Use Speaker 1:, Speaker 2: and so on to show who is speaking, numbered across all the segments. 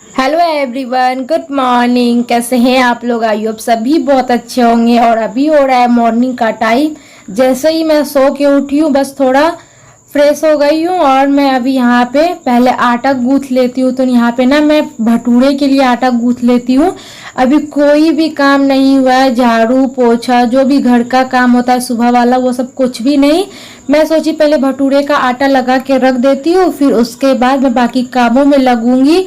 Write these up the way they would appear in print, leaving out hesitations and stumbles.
Speaker 1: Hello everyone, good morning. कैसे हैं आप लोग? आई होप सभी बहुत अच्छे होंगे। और अभी हो रहा है मॉर्निंग का टाइम। जैसे ही मैं सो के उठी हूँ, बस थोड़ा फ्रेश हो गई हूँ और मैं अभी यहाँ पे पहले आटा गूंथ लेती हूँ। तो यहाँ पे ना मैं भटूरे के लिए आटा गूंथ लेती हूँ। अभी कोई भी काम नहीं हुआ है, झाड़ू पोछा जो भी घर का काम होता है सुबह वाला, वो सब कुछ भी नहीं। मैं सोची पहले भटूरे का आटा लगा के रख देती हूँ, फिर उसके बाद मैं बाकी कामों में लगूंगी।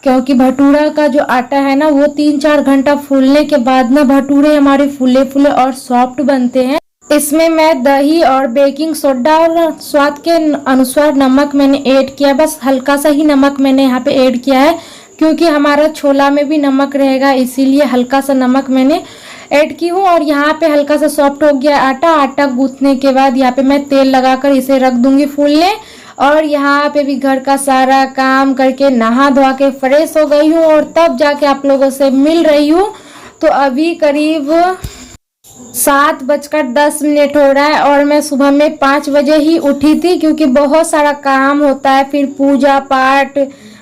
Speaker 1: क्योंकि भटूरा का जो आटा है ना, वो 3-4 घंटा फूलने के बाद ना भटूरे हमारे फूले फूले और सॉफ्ट बनते हैं। इसमें मैं दही और बेकिंग सोडा और स्वाद के अनुसार नमक मैंने ऐड किया। बस हल्का सा ही नमक मैंने यहाँ पे ऐड किया है, क्योंकि हमारा छोला में भी नमक रहेगा, इसीलिए हल्का सा नमक मैंने ऐड की हूँ। और यहाँ पे हल्का सा सॉफ्ट हो गया आटा। आटा गूंथने के बाद यहाँ पे मैं तेल लगाकर इसे रख दूंगी फूलने। और यहाँ पे भी घर का सारा काम करके नहा धोआ के फ्रेश हो गई हूँ और तब जाके आप लोगों से मिल रही हूँ। तो अभी करीब 7:10 हो रहा है और मैं सुबह में 5 बजे ही उठी थी, क्योंकि बहुत सारा काम होता है। फिर पूजा पाठ,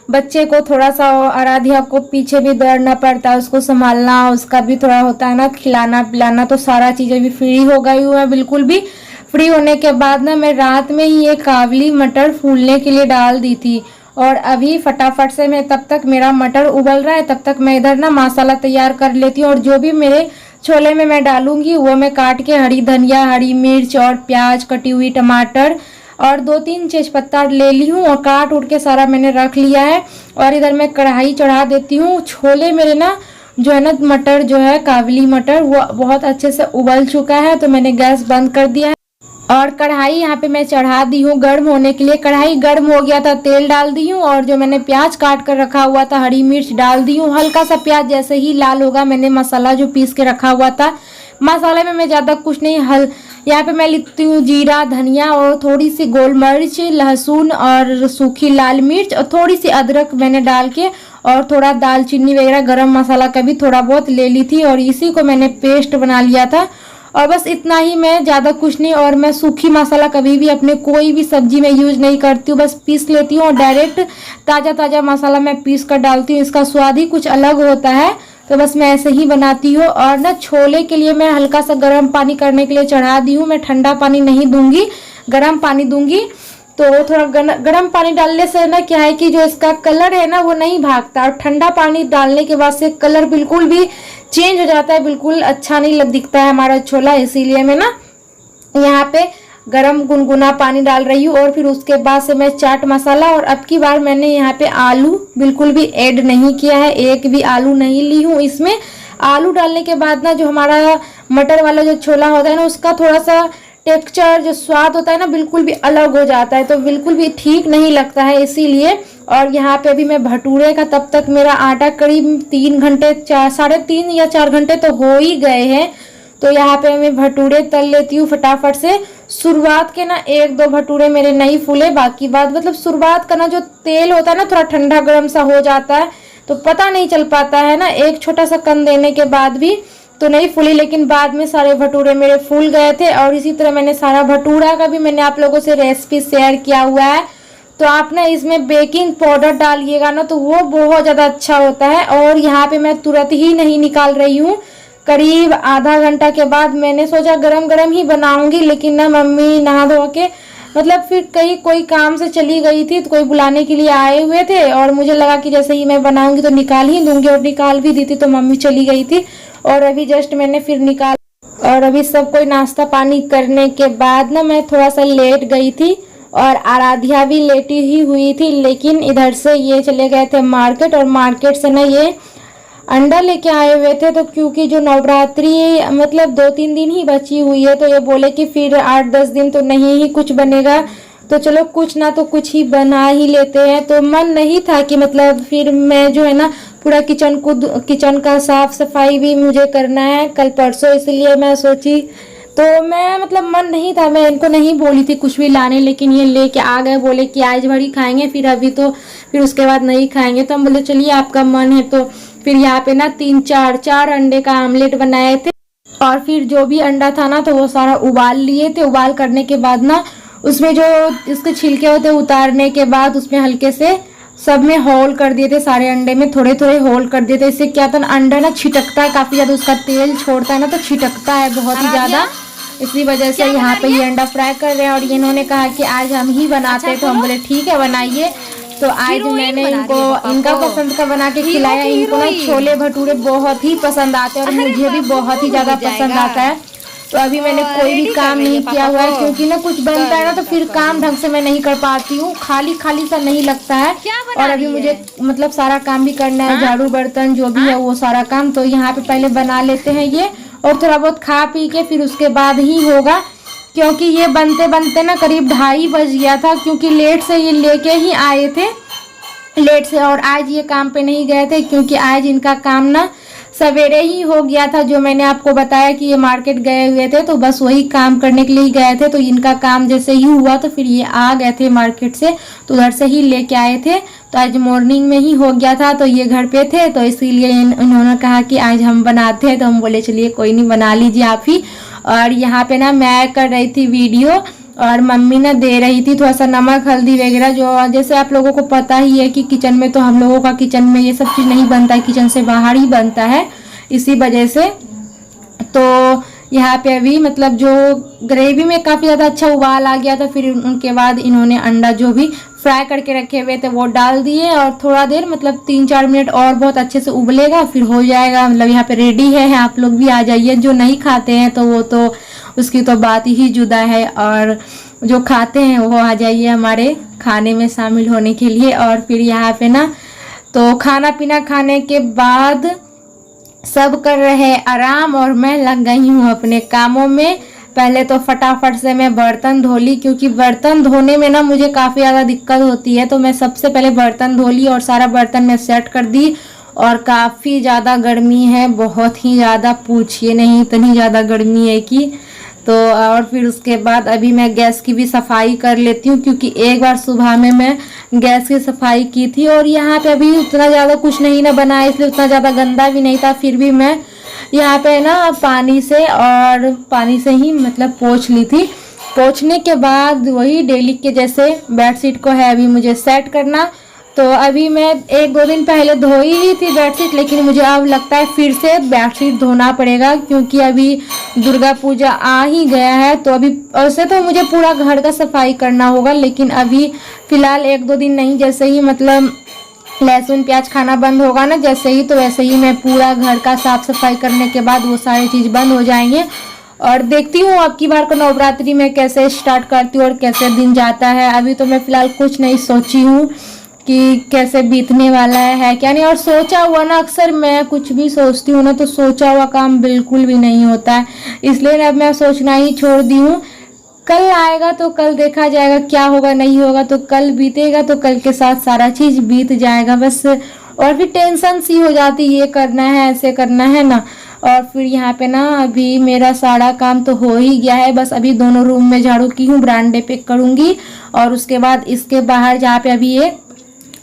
Speaker 1: बच्चे को थोड़ा सा आराध्या को पीछे भी दौड़ना पड़ता है, उसको संभालना, उसका भी थोड़ा होता है ना, खिलाना पिलाना। तो सारा चीज़ें भी फ्री हो गई हूँ मैं बिल्कुल भी। फ्री होने के बाद ना मैं रात में ही ये काबली मटर फूलने के लिए डाल दी थी। और अभी फटाफट से मैं, तब तक मेरा मटर उबल रहा है, तब तक मैं इधर ना मसाला तैयार कर लेती हूँ। और जो भी मेरे छोले में मैं डालूंगी वो मैं काट के हरी धनिया, हरी मिर्च और प्याज, कटी हुई टमाटर और 2-3 तेजपत्ता ले ली हूँ और काट उठ के सारा मैंने रख लिया है। और इधर मैं कढ़ाई चढ़ा देती हूँ। छोले मेरे ना जो है ना, मटर जो है काबली मटर, वो बहुत अच्छे से उबल चुका है। तो मैंने गैस बंद कर दिया है और कढ़ाई यहाँ पे मैं चढ़ा दी हूँ गर्म होने के लिए। कढ़ाई गर्म हो गया था, तेल डाल दी हूँ और जो मैंने प्याज काट कर रखा हुआ था, हरी मिर्च डाल दी हूँ। हल्का सा प्याज जैसे ही लाल होगा, मैंने मसाला जो पीस के रखा हुआ था, मसाले में मैं ज़्यादा कुछ नहीं, यहाँ पे मैं लिखती हूँ जीरा, धनिया और थोड़ी सी गोल मिर्च, लहसुन और सूखी लाल मिर्च और थोड़ी सी अदरक मैंने डाल के, और थोड़ा दालचीनी वगैरह गरम मसाला का भी थोड़ा बहुत ले ली थी और इसी को मैंने पेस्ट बना लिया था। और बस इतना ही, मैं ज़्यादा कुछ नहीं। और मैं सूखी मसाला कभी भी अपने कोई भी सब्जी में यूज नहीं करती हूँ, बस पीस लेती हूँ और डायरेक्ट ताज़ा ताज़ा मसाला मैं पीस कर डालती हूँ। इसका स्वाद ही कुछ अलग होता है। तो बस मैं ऐसे ही बनाती हूँ। और ना छोले के लिए मैं हल्का सा गर्म पानी करने के लिए चढ़ा दी हूँ। मैं ठंडा पानी नहीं दूंगी, गर्म पानी दूंगी। तो थोड़ा गर्म पानी डालने से ना क्या है कि जो इसका कलर है ना, वो नहीं भागता। और ठंडा पानी डालने के बाद से कलर बिल्कुल भी चेंज हो जाता है, बिल्कुल अच्छा नहीं लग दिखता है हमारा छोला। इसीलिए मैं ना यहाँ पे गरम गुनगुना पानी डाल रही हूँ। और फिर उसके बाद से मैं चाट मसाला, और अब की बार मैंने यहाँ पे आलू बिल्कुल भी ऐड नहीं किया है, एक भी आलू नहीं ली हूँ इसमें। आलू डालने के बाद ना जो हमारा मटर वाला जो छोला होता है ना, उसका थोड़ा सा टेक्सचर, जो स्वाद होता है ना, बिल्कुल भी अलग हो जाता है। तो बिल्कुल भी ठीक नहीं लगता है, इसीलिए। और यहाँ पे अभी मैं भटूरे का, तब तक मेरा आटा करीब 3 घंटे, 3.5 या 4 घंटे तो हो ही गए हैं। तो यहाँ पे मैं भटूरे तल लेती हूँ फटाफट से। शुरुआत के ना 1-2 भटूरे मेरे नहीं फूले, बाकी बात मतलब शुरुआत का ना जो तेल होता है ना, थोड़ा ठंडा गर्म सा हो जाता है, तो पता नहीं चल पाता है ना, एक छोटा सा कन देने के बाद भी तो नहीं फूली। लेकिन बाद में सारे भटूरे मेरे फूल गए थे। और इसी तरह मैंने सारा भटूरा का भी मैंने आप लोगों से रेसिपी शेयर किया हुआ है। तो आप ना इसमें बेकिंग पाउडर डालिएगा ना, तो वो बहुत ज़्यादा अच्छा होता है। और यहाँ पे मैं तुरंत ही नहीं निकाल रही हूँ, करीब आधा घंटा के बाद। मैंने सोचा गरम गरम ही बनाऊंगी, लेकिन ना मम्मी नहा धो के, मतलब फिर कहीं कोई काम से चली गई थी, तो कोई बुलाने के लिए आए हुए थे और मुझे लगा कि जैसे ही मैं बनाऊंगी तो निकाल ही दूंगी, और निकाल भी दी थी। तो मम्मी चली गई थी और अभी जस्ट मैंने फिर निकाल। और अभी सब कोई नाश्ता पानी करने के बाद ना मैं थोड़ा सा लेट गई थी और आराध्या भी लेटी ही हुई थी। लेकिन इधर से ये चले गए थे मार्केट, और मार्केट से ना ये अंडा लेके आए हुए थे। तो क्योंकि जो नवरात्रि मतलब 2-3 दिन ही बची हुई है, तो ये बोले कि फिर 8-10 दिन तो नहीं ही कुछ बनेगा, तो चलो कुछ ना तो कुछ ही बना ही लेते हैं। तो मन नहीं था कि मतलब फिर मैं जो है ना पूरा किचन का साफ सफाई भी मुझे करना है कल परसों, इसलिए मैं सोची। तो मैं मतलब मन नहीं था, मैं इनको नहीं बोली थी कुछ भी लाने, लेकिन ये लेके आ गए। बोले कि आज भरी खाएंगे, फिर अभी तो फिर उसके बाद नहीं खाएंगे। तो हम बोले चलिए आपका मन है। तो फिर यहाँ पे ना 3-4 अंडे का आमलेट बनाए थे। और फिर जो भी अंडा था ना, तो वो सारा उबाल लिए थे। उबाल करने के बाद ना उसमें जो इसके छिलके होते उतारने के बाद उसमें हल्के से सब में होल कर दिए थे, सारे अंडे में थोड़े थोड़े होल कर दिए थे। इससे क्या था ना, अंडा ना छिटकता है काफ़ी ज़्यादा, उसका तेल छोड़ता है ना तो छिटकता है बहुत ही ज़्यादा। इसी वजह से यहाँ पे ये अंडा फ्राई कर रहे हैं। और ये इन्होंने कहा कि आज हम ही बनाते हैं, तो हम बोले ठीक है बनाइए। तो आज मैंने इनको इनका पसंद का बना के खिलाया। इनको ना छोले भटूरे बहुत ही पसंद आते हैं और मुझे भी बहुत ही ज़्यादा पसंद आता है। तो अभी मैंने कोई भी काम नहीं किया हुआ है, क्योंकि ना कुछ बनता है ना तो फिर काम ढंग से मैं नहीं कर पाती हूँ, खाली खाली सा नहीं लगता है। और अभी मुझे मतलब सारा काम भी करना है, झाड़ू बर्तन जो भी है वो सारा काम। तो यहाँ पे पहले बना लेते हैं ये, और थोड़ा बहुत खा पी के फिर उसके बाद ही होगा, क्योंकि ये बनते बनते ना करीब 2:30 बज गया था, क्योंकि लेट से ये लेके ही आए थे, लेट से। और आज ये काम पे नहीं गए थे, क्योंकि आज इनका काम ना सवेरे ही हो गया था। जो मैंने आपको बताया कि ये मार्केट गए हुए थे, तो बस वही काम करने के लिए ही गए थे। तो इनका काम जैसे ही हुआ तो फिर ये आ गए थे मार्केट से, तो उधर से ही लेके आए थे। तो आज मॉर्निंग में ही हो गया था, तो ये घर पे थे, तो इसीलिए इन्होंने कहा कि आज हम बनाते हैं। तो हम बोले चलिए कोई नहीं, बना लीजिए आप ही। और यहाँ पे ना मैं कर रही थी वीडियो, और मम्मी ना दे रही थी थोड़ा सा नमक हल्दी वगैरह, जो जैसे आप लोगों को पता ही है कि किचन में तो हम लोगों का किचन में ये सब चीज़ नहीं बनता है, किचन से बाहर ही बनता है, इसी वजह से। तो यहाँ पे अभी मतलब जो ग्रेवी में काफ़ी ज़्यादा अच्छा उबाल आ गया था। फिर उनके बाद इन्होंने अंडा जो भी फ्राई करके रखे हुए थे वो डाल दिए, और थोड़ा देर मतलब 3-4 मिनट और बहुत अच्छे से उबलेगा, फिर हो जाएगा। मतलब यहाँ पे रेडी है, आप लोग भी आ जाइए। जो नहीं खाते हैं तो वो तो उसकी तो बात ही जुदा है, और जो खाते हैं वो आ जाइए हमारे खाने में शामिल होने के लिए। और फिर यहाँ पे ना तो खाना पीना खाने के बाद सब कर रहे हैं आराम, और मैं लग गई हूँ अपने कामों में। पहले तो फटाफट से मैं बर्तन धो ली, क्योंकि बर्तन धोने में ना मुझे काफ़ी ज़्यादा दिक्कत होती है। तो मैं सबसे पहले बर्तन धो ली और सारा बर्तन मैं सेट कर दी। और काफ़ी ज़्यादा गर्मी है, बहुत ही ज़्यादा, पूछिए नहीं, इतनी ज़्यादा गर्मी है कि। तो और फिर उसके बाद अभी मैं गैस की भी सफाई कर लेती हूँ, क्योंकि एक बार सुबह में मैं गैस की सफाई की थी, और यहाँ पे अभी उतना ज़्यादा कुछ नहीं ना बनाया, इसलिए उतना ज़्यादा गंदा भी नहीं था। फिर भी मैं यहाँ पे ना पानी से ही मतलब पोंछ ली थी। पोंछने के बाद वही डेली के जैसे बेडशीट को है अभी मुझे सेट करना। तो अभी मैं 1-2 दिन पहले धोई ही थी बेडशीट, लेकिन मुझे अब लगता है फिर से बेडशीट धोना पड़ेगा, क्योंकि अभी दुर्गा पूजा आ ही गया है। तो अभी वैसे तो मुझे पूरा घर का सफाई करना होगा, लेकिन अभी फ़िलहाल 1-2 दिन नहीं, जैसे ही मतलब लहसुन प्याज खाना बंद होगा ना जैसे ही, तो वैसे ही मैं पूरा घर का साफ सफाई करने के बाद वो सारी चीज़ बंद हो जाएंगे। और देखती हूँ अब की बार को नवरात्रि में कैसे स्टार्ट करती हूँ और कैसे दिन जाता है। अभी तो मैं फ़िलहाल कुछ नहीं सोची हूँ कि कैसे बीतने वाला है क्या नहीं। और सोचा हुआ ना, अक्सर मैं कुछ भी सोचती हूँ ना तो सोचा हुआ काम बिल्कुल भी नहीं होता है, इसलिए अब मैं सोचना ही छोड़ दी हूँ। कल आएगा तो कल देखा जाएगा, क्या होगा नहीं होगा तो कल बीतेगा, तो कल के साथ सारा चीज़ बीत जाएगा बस। और फिर टेंशन सी हो जाती, ये करना है ऐसे करना है ना। और फिर यहाँ पे ना अभी मेरा सारा काम तो हो ही गया है, बस अभी दोनों रूम में झाड़ू की हूँ, बरामदे पे करूँगी। और उसके बाद इसके बाहर जहाँ पे अभी ये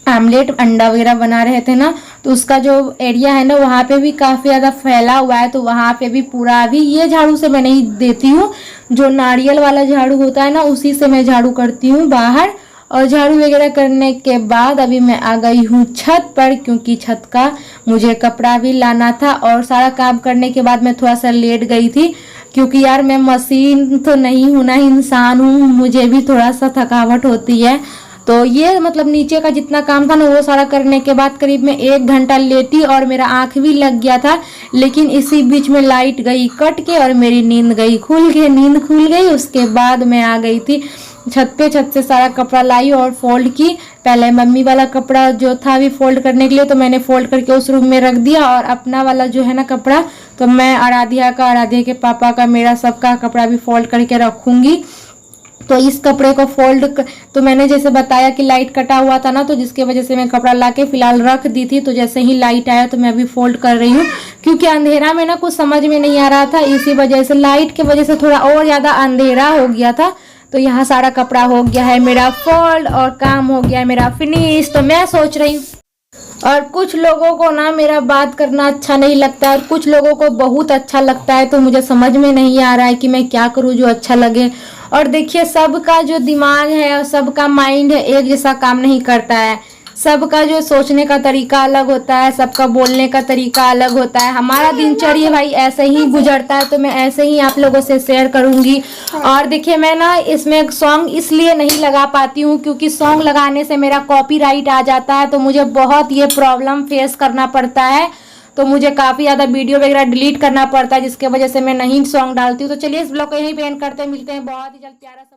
Speaker 1: आमलेट अंडा वगैरह बना रहे थे ना, तो उसका जो एरिया है ना वहाँ पे भी काफ़ी ज़्यादा फैला हुआ है, तो वहाँ पे भी पूरा अभी ये झाड़ू से मैं नहीं देती हूँ, जो नारियल वाला झाड़ू होता है ना उसी से मैं झाड़ू करती हूँ बाहर। और झाड़ू वगैरह करने के बाद अभी मैं आ गई हूँ छत पर, क्योंकि छत का मुझे कपड़ा भी लाना था। और सारा काम करने के बाद मैं थोड़ा सा लेट गई थी, क्योंकि यार मैं मशीन तो नहीं हूँ ना, इंसान हूँ, मुझे भी थोड़ा सा थकावट होती है। तो ये मतलब नीचे का जितना काम था ना वो सारा करने के बाद करीब मैं 1 घंटा लेटी, और मेरा आँख भी लग गया था। लेकिन इसी बीच में लाइट गई कट के और मेरी नींद खुल गई। उसके बाद मैं आ गई थी छत पे, छत से सारा कपड़ा लाई और फोल्ड की। पहले मम्मी वाला कपड़ा जो था अभी फोल्ड करने के लिए, तो मैंने फोल्ड करके उस रूम में रख दिया। और अपना वाला जो है ना कपड़ा, तो मैं आराध्या के पापा का, मेरा सबका कपड़ा भी फोल्ड करके रखूँगी। तो इस कपड़े को तो मैंने जैसे बताया कि लाइट कटा हुआ था ना, तो जिसके वजह से मैं कपड़ा लाके फिलहाल रख दी थी। तो जैसे ही लाइट आया तो मैं अभी फोल्ड कर रही हूँ, क्योंकि अंधेरा में ना कुछ समझ में नहीं आ रहा था, इसी वजह से लाइट की वजह से थोड़ा और ज़्यादा अंधेरा हो गया था। तो यहाँ सारा कपड़ा हो गया है मेरा फोल्ड और काम हो गया है मेरा फिनिश। तो मैं सोच रही हूँ, और कुछ लोगों को ना मेरा बात करना अच्छा नहीं लगता है और कुछ लोगों को बहुत अच्छा लगता है, तो मुझे समझ में नहीं आ रहा है कि मैं क्या करूँ जो अच्छा लगे। और देखिए सबका जो दिमाग है और सबका माइंड है एक जैसा काम नहीं करता है। सबका जो सोचने का तरीका अलग होता है, सबका बोलने का तरीका अलग होता है। हमारा दिनचर्या भाई ऐसे ही गुजरता है, तो मैं ऐसे ही आप लोगों से शेयर करूंगी। और देखिए मैं ना इसमें सॉन्ग इसलिए नहीं लगा पाती हूँ क्योंकि सॉन्ग लगाने से मेरा कॉपीराइट आ जाता है, तो मुझे बहुत ये प्रॉब्लम फेस करना पड़ता है। तो मुझे काफ़ी ज़्यादा वीडियो वगैरह डिलीट करना पड़ता है, जिसके वजह से मैं नहीं सॉन्ग डालती हूँ। तो चलिए इस ब्लॉग को यहीं पे एंड करते हैं, मिलते हैं बहुत ही जल्द प्यारा सा।